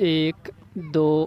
1 2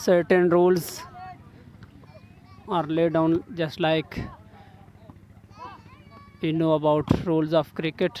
certain rules are laid down just like you know about rules of cricket.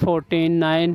14-9.